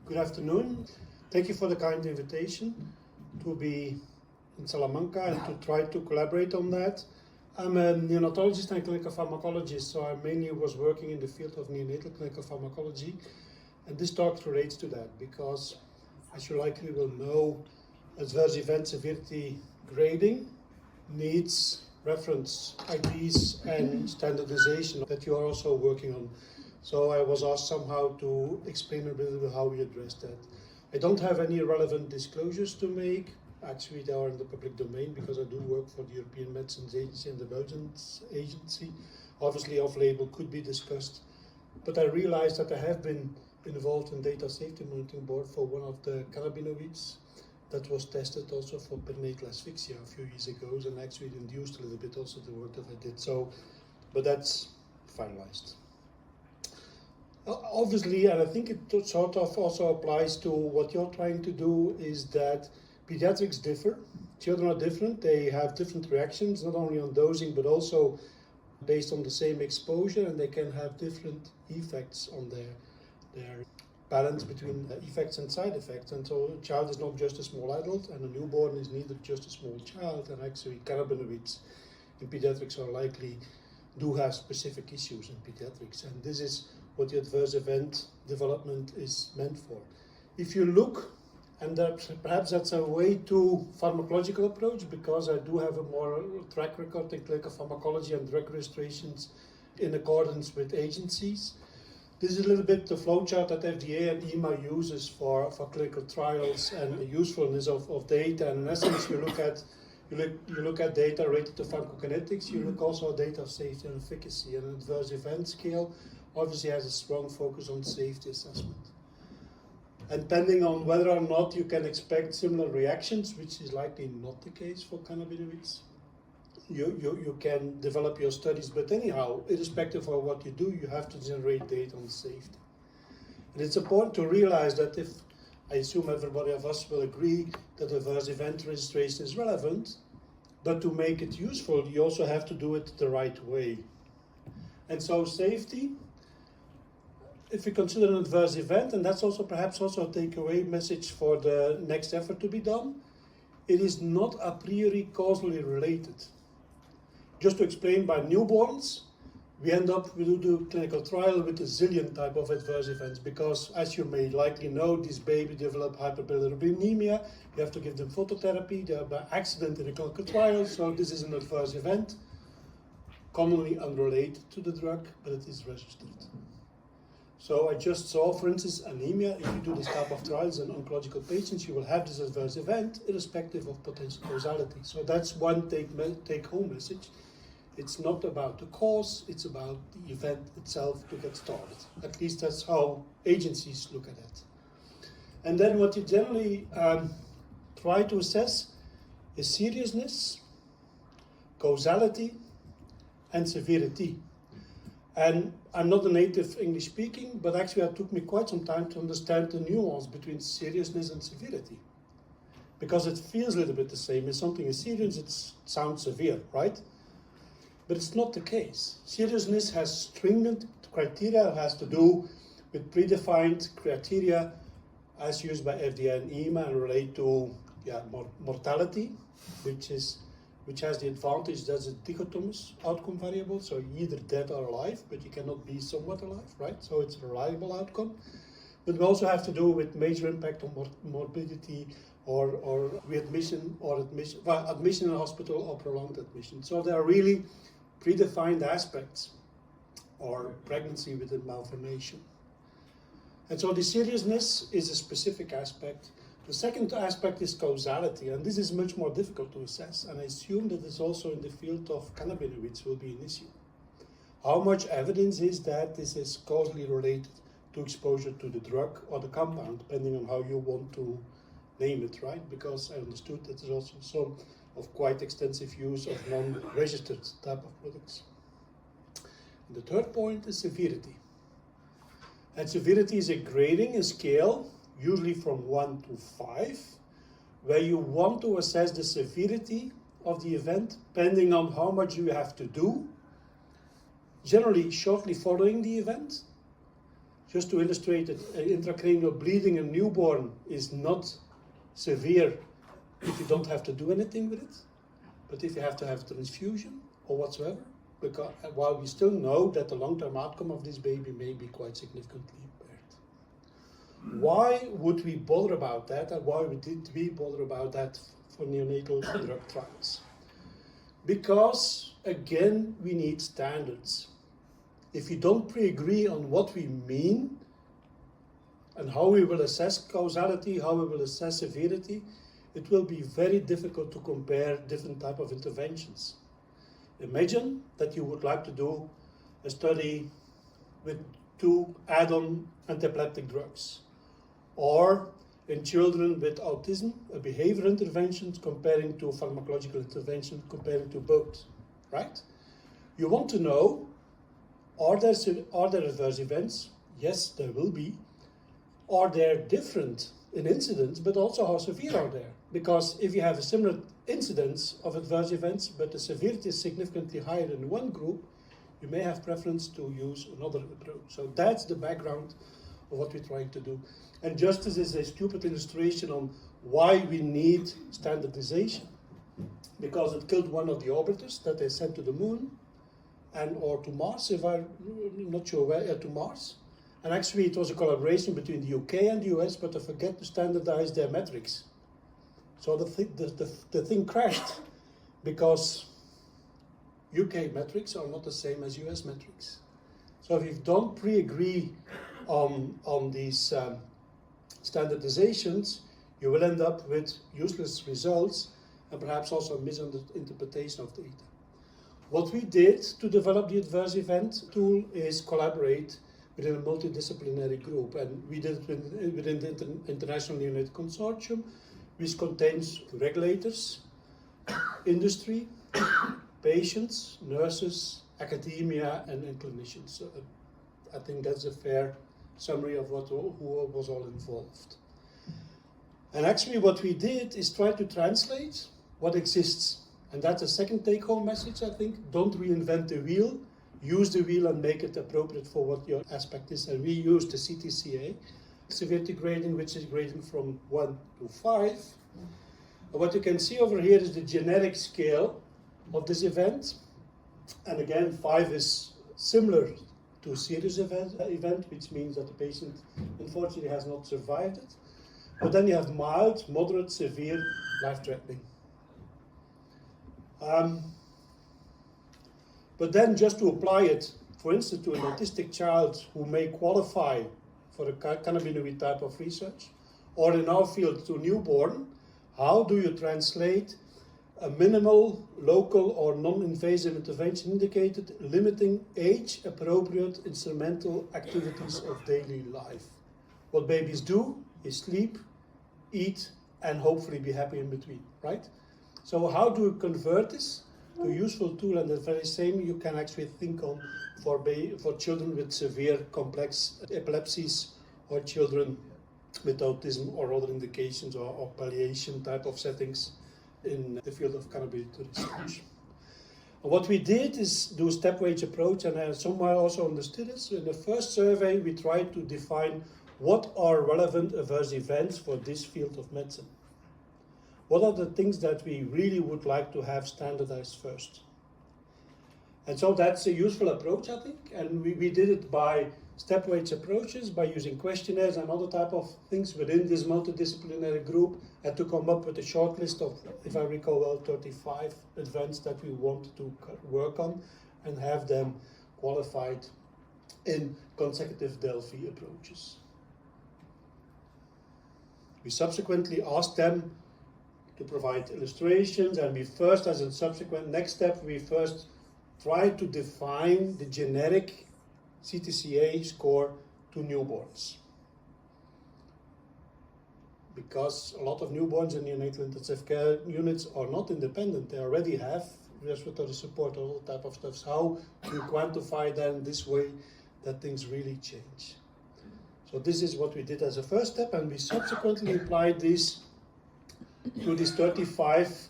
Good afternoon. Thank you for the kind invitation to be in Salamanca and to try to collaborate on that. I'm a neonatologist and clinical pharmacologist, so I mainly was working in the field of neonatal clinical pharmacology. And this talk relates to that because, as you likely will know, adverse event severity grading needs reference IDs and standardization that you are also working on. So I was asked somehow to explain a little bit how we address that. I don't have any relevant disclosures to make. Actually, they are in the public domain because I do work for the European Medicines Agency and the Belgian agency. Obviously, off-label could be discussed. But I realized that I have been involved in data safety monitoring board for one of the cannabinoids that was tested also for perinatal asphyxia a few years ago, and actually it induced a little bit also the work that I did. So, but that's finalized. Obviously, and I think it sort of also applies to what you're trying to do, is that pediatrics differ. Children are different. They have different reactions, not only on dosing, but also based on the same exposure, and they can have different effects on their balance between effects and side effects. And so a child is not just a small adult, and a newborn is neither just a small child, and actually cannabinoids in pediatrics are likely do have specific issues in pediatrics, and this is what the adverse event development is meant for. If you look, and perhaps that's a way too pharmacological approach, because I do have a more track record in clinical pharmacology and drug registrations in accordance with agencies. This is a little bit the flowchart that FDA and EMA uses for clinical trials and the usefulness of data. And in essence, you look at data related to pharmacokinetics. You look also at data of safety and efficacy. And an adverse event scale obviously has a strong focus on safety assessment. And depending on whether or not you can expect similar reactions, which is likely not the case for cannabinoids, you can develop your studies. But anyhow, irrespective of what you do, you have to generate data on safety. And it's important to realize that if, I assume everybody of us will agree that adverse event registration is relevant, but to make it useful, you also have to do it the right way. And so safety, if we consider an adverse event, and that's also perhaps also a takeaway message for the next effort to be done, it is not a priori causally related. Just to explain, by newborns, we do clinical trial with a zillion type of adverse events, because as you may likely know, these babies develop hyperbilirubinemia, you have to give them phototherapy, they are by accident in a clinical trial, so this is an adverse event, commonly unrelated to the drug, but it is registered. So I just saw, for instance, anemia. If you do this type of trials in oncological patients, you will have this adverse event irrespective of potential causality. So that's one take-home message. It's not about the cause, it's about the event itself to get started. At least that's how agencies look at it. And then what you generally try to assess is seriousness, causality, and severity. And I'm not a native English speaking, but actually it took me quite some time to understand the nuance between seriousness and severity. Because it feels a little bit the same. If something is serious, it sounds severe, right? But it's not the case. Seriousness has stringent criteria. It has to do with predefined criteria as used by FDA and EMA and relate to mortality, which has the advantage that it's a dichotomous outcome variable, so you're either dead or alive, but you cannot be somewhat alive, right? So it's a reliable outcome. But we also have to do with major impact on morbidity or readmission or admission in hospital or prolonged admission. So there are really predefined aspects, or pregnancy with a malformation. And so the seriousness is a specific aspect. The second aspect is causality, and this is much more difficult to assess, and I assume that this also in the field of cannabinoids will be an issue. How much evidence is that this is causally related to exposure to the drug or the compound, depending on how you want to name it, right? Because I understood that there's also some of quite extensive use of non-registered type of products. And the third point is severity. And severity is a grading, a scale, usually from 1 to 5, where you want to assess the severity of the event, depending on how much you have to do, generally shortly following the event, Just to illustrate that intracranial bleeding in newborn is not severe if you don't have to do anything with it, but if you have to have transfusion or whatsoever, because while we still know that the long-term outcome of this baby may be quite significantly impaired. Why would we bother about that, and why did we bother about that for neonatal drug trials? Because, again, we need standards. If we don't pre-agree on what we mean and how we will assess causality, how we will assess severity, it will be very difficult to compare different types of interventions. Imagine that you would like to do a study with 2 add-on antiepileptic drugs, or in children with autism, a behavior intervention comparing to a pharmacological intervention comparing to both, right? You want to know, are there adverse events? Yes, there will be. Are they different in incidence, but also how severe are they? Because if you have a similar incidence of adverse events, but the severity is significantly higher in one group, you may have preference to use another approach. So that's the background of what we're trying to do. And just as is a stupid illustration on why we need standardization, because it killed one of the orbiters that they sent to the moon, or to Mars, if I'm not sure where, to Mars. And actually it was a collaboration between the UK and the US, but they forget to standardize their metrics. So the thing crashed because UK metrics are not the same as US metrics. So if you don't pre-agree on these standardizations, you will end up with useless results and perhaps also a misinterpretation of data. What we did to develop the adverse event tool is collaborate within a multidisciplinary group, and we did it within the International Neonatal Consortium, which contains regulators, industry, patients, nurses, academia, and clinicians. So, I think that's a fair summary of who was all involved. And actually what we did is try to translate what exists. And that's a second take-home message, I think. Don't reinvent the wheel. Use the wheel and make it appropriate for what your aspect is. And we used the CTCA severity grading, which is grading from 1 to 5. And what you can see over here is the generic scale of this event. And again, 5 is similar to a serious event, which means that the patient unfortunately has not survived it. But then you have mild, moderate, severe, life-threatening. But then just to apply it, for instance, to an autistic child who may qualify for a cannabinoid type of research, or in our field to newborn, how do you translate a minimal, local or non-invasive intervention indicated, limiting age-appropriate instrumental activities of daily life? What babies do is sleep, eat, and hopefully be happy in between, right? So how do you convert this to a useful tool? And the very same you can actually think on for children with severe complex epilepsies, or children with autism or other indications, or palliation type of settings in the field of cannabinoid research. And what we did is do a stepwise approach, and somewhere also understood this. In the first survey, we tried to define what are relevant adverse events for this field of medicine. What are the things that we really would like to have standardized first? And so that's a useful approach, I think. And we did it by stepwise approaches, by using questionnaires and other type of things within this multidisciplinary group, and to come up with a short list of, if I recall well, 35 events that we want to work on and have them qualified in consecutive Delphi approaches. We subsequently asked them to provide illustrations, and we first, as a subsequent next step, we first try to define the generic CTCA score to newborns. Because a lot of newborns in neonatal intensive care units are not independent, they already have respiratory support, all type of stuff. So how do you quantify that in this way that things really change? So this is what we did as a first step, and we subsequently applied this to these 35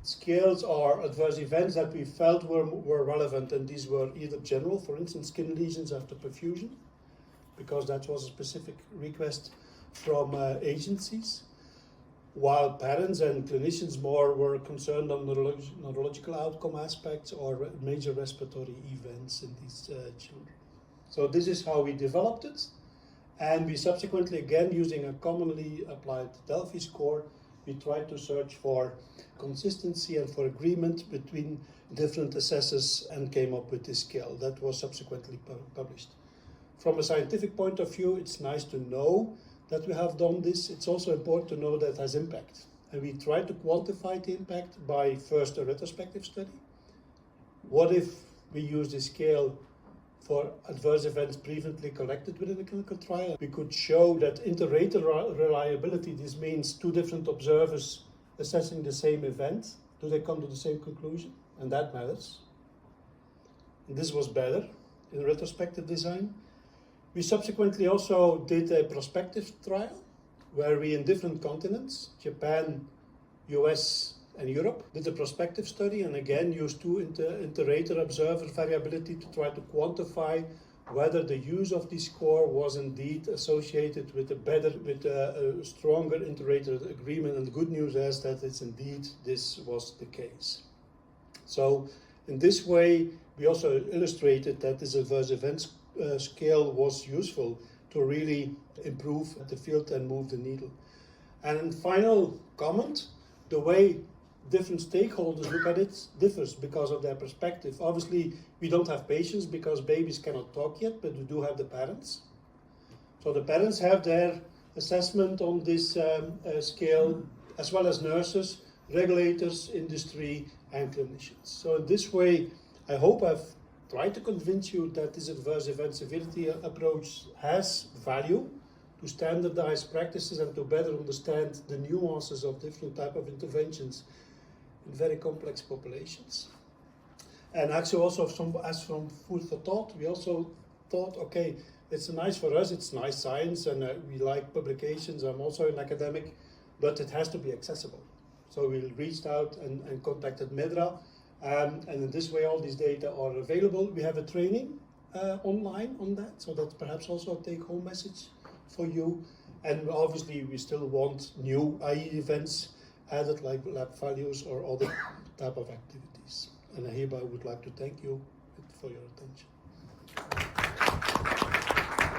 scales or adverse events that we felt were relevant, and these were either general, for instance, skin lesions after perfusion, because that was a specific request from agencies, while parents and clinicians more were concerned on neurological outcome aspects or major respiratory events in these children. So this is how we developed it, and we subsequently, again using a commonly applied Delphi score, we tried to search for consistency and for agreement between different assessors and came up with this scale that was subsequently published. From a scientific point of view, it's nice to know that we have done this. It's also important to know that it has impact. And we try to quantify the impact by first a retrospective study. What if we use this scale for adverse events previously collected within a clinical trial? We could show that inter-rater reliability, this means two different observers assessing the same event, do they come to the same conclusion? And that matters. And this was better in the retrospective design. We subsequently also did a prospective trial where we in different continents, Japan, US, and Europe, did a prospective study and again used two inter-rater observer variability to try to quantify whether the use of this score was indeed associated with a stronger inter-rater agreement. And the good news is that it's indeed this was the case. So in this way, we also illustrated that this adverse events scale was useful to really improve the field and move the needle. And final comment, the way different stakeholders look at it differs because of their perspective. Obviously, we don't have patients because babies cannot talk yet, but we do have the parents. So the parents have their assessment on this scale, as well as nurses, regulators, industry, and clinicians. So in this way, I hope I've tried to convince you that this adverse event severity approach has value to standardize practices and to better understand the nuances of different types of interventions in very complex populations. And actually also as from food for thought, we also thought, okay, it's nice for us, it's nice science and we like publications, I'm also an academic, but it has to be accessible. So we reached out and contacted MEDRA, and in this way all these data are available. We have a training online on that, so that's perhaps also a take-home message for you. And obviously we still want new IE events added like lab values or other type of activities. And I hereby would like to thank you for your attention.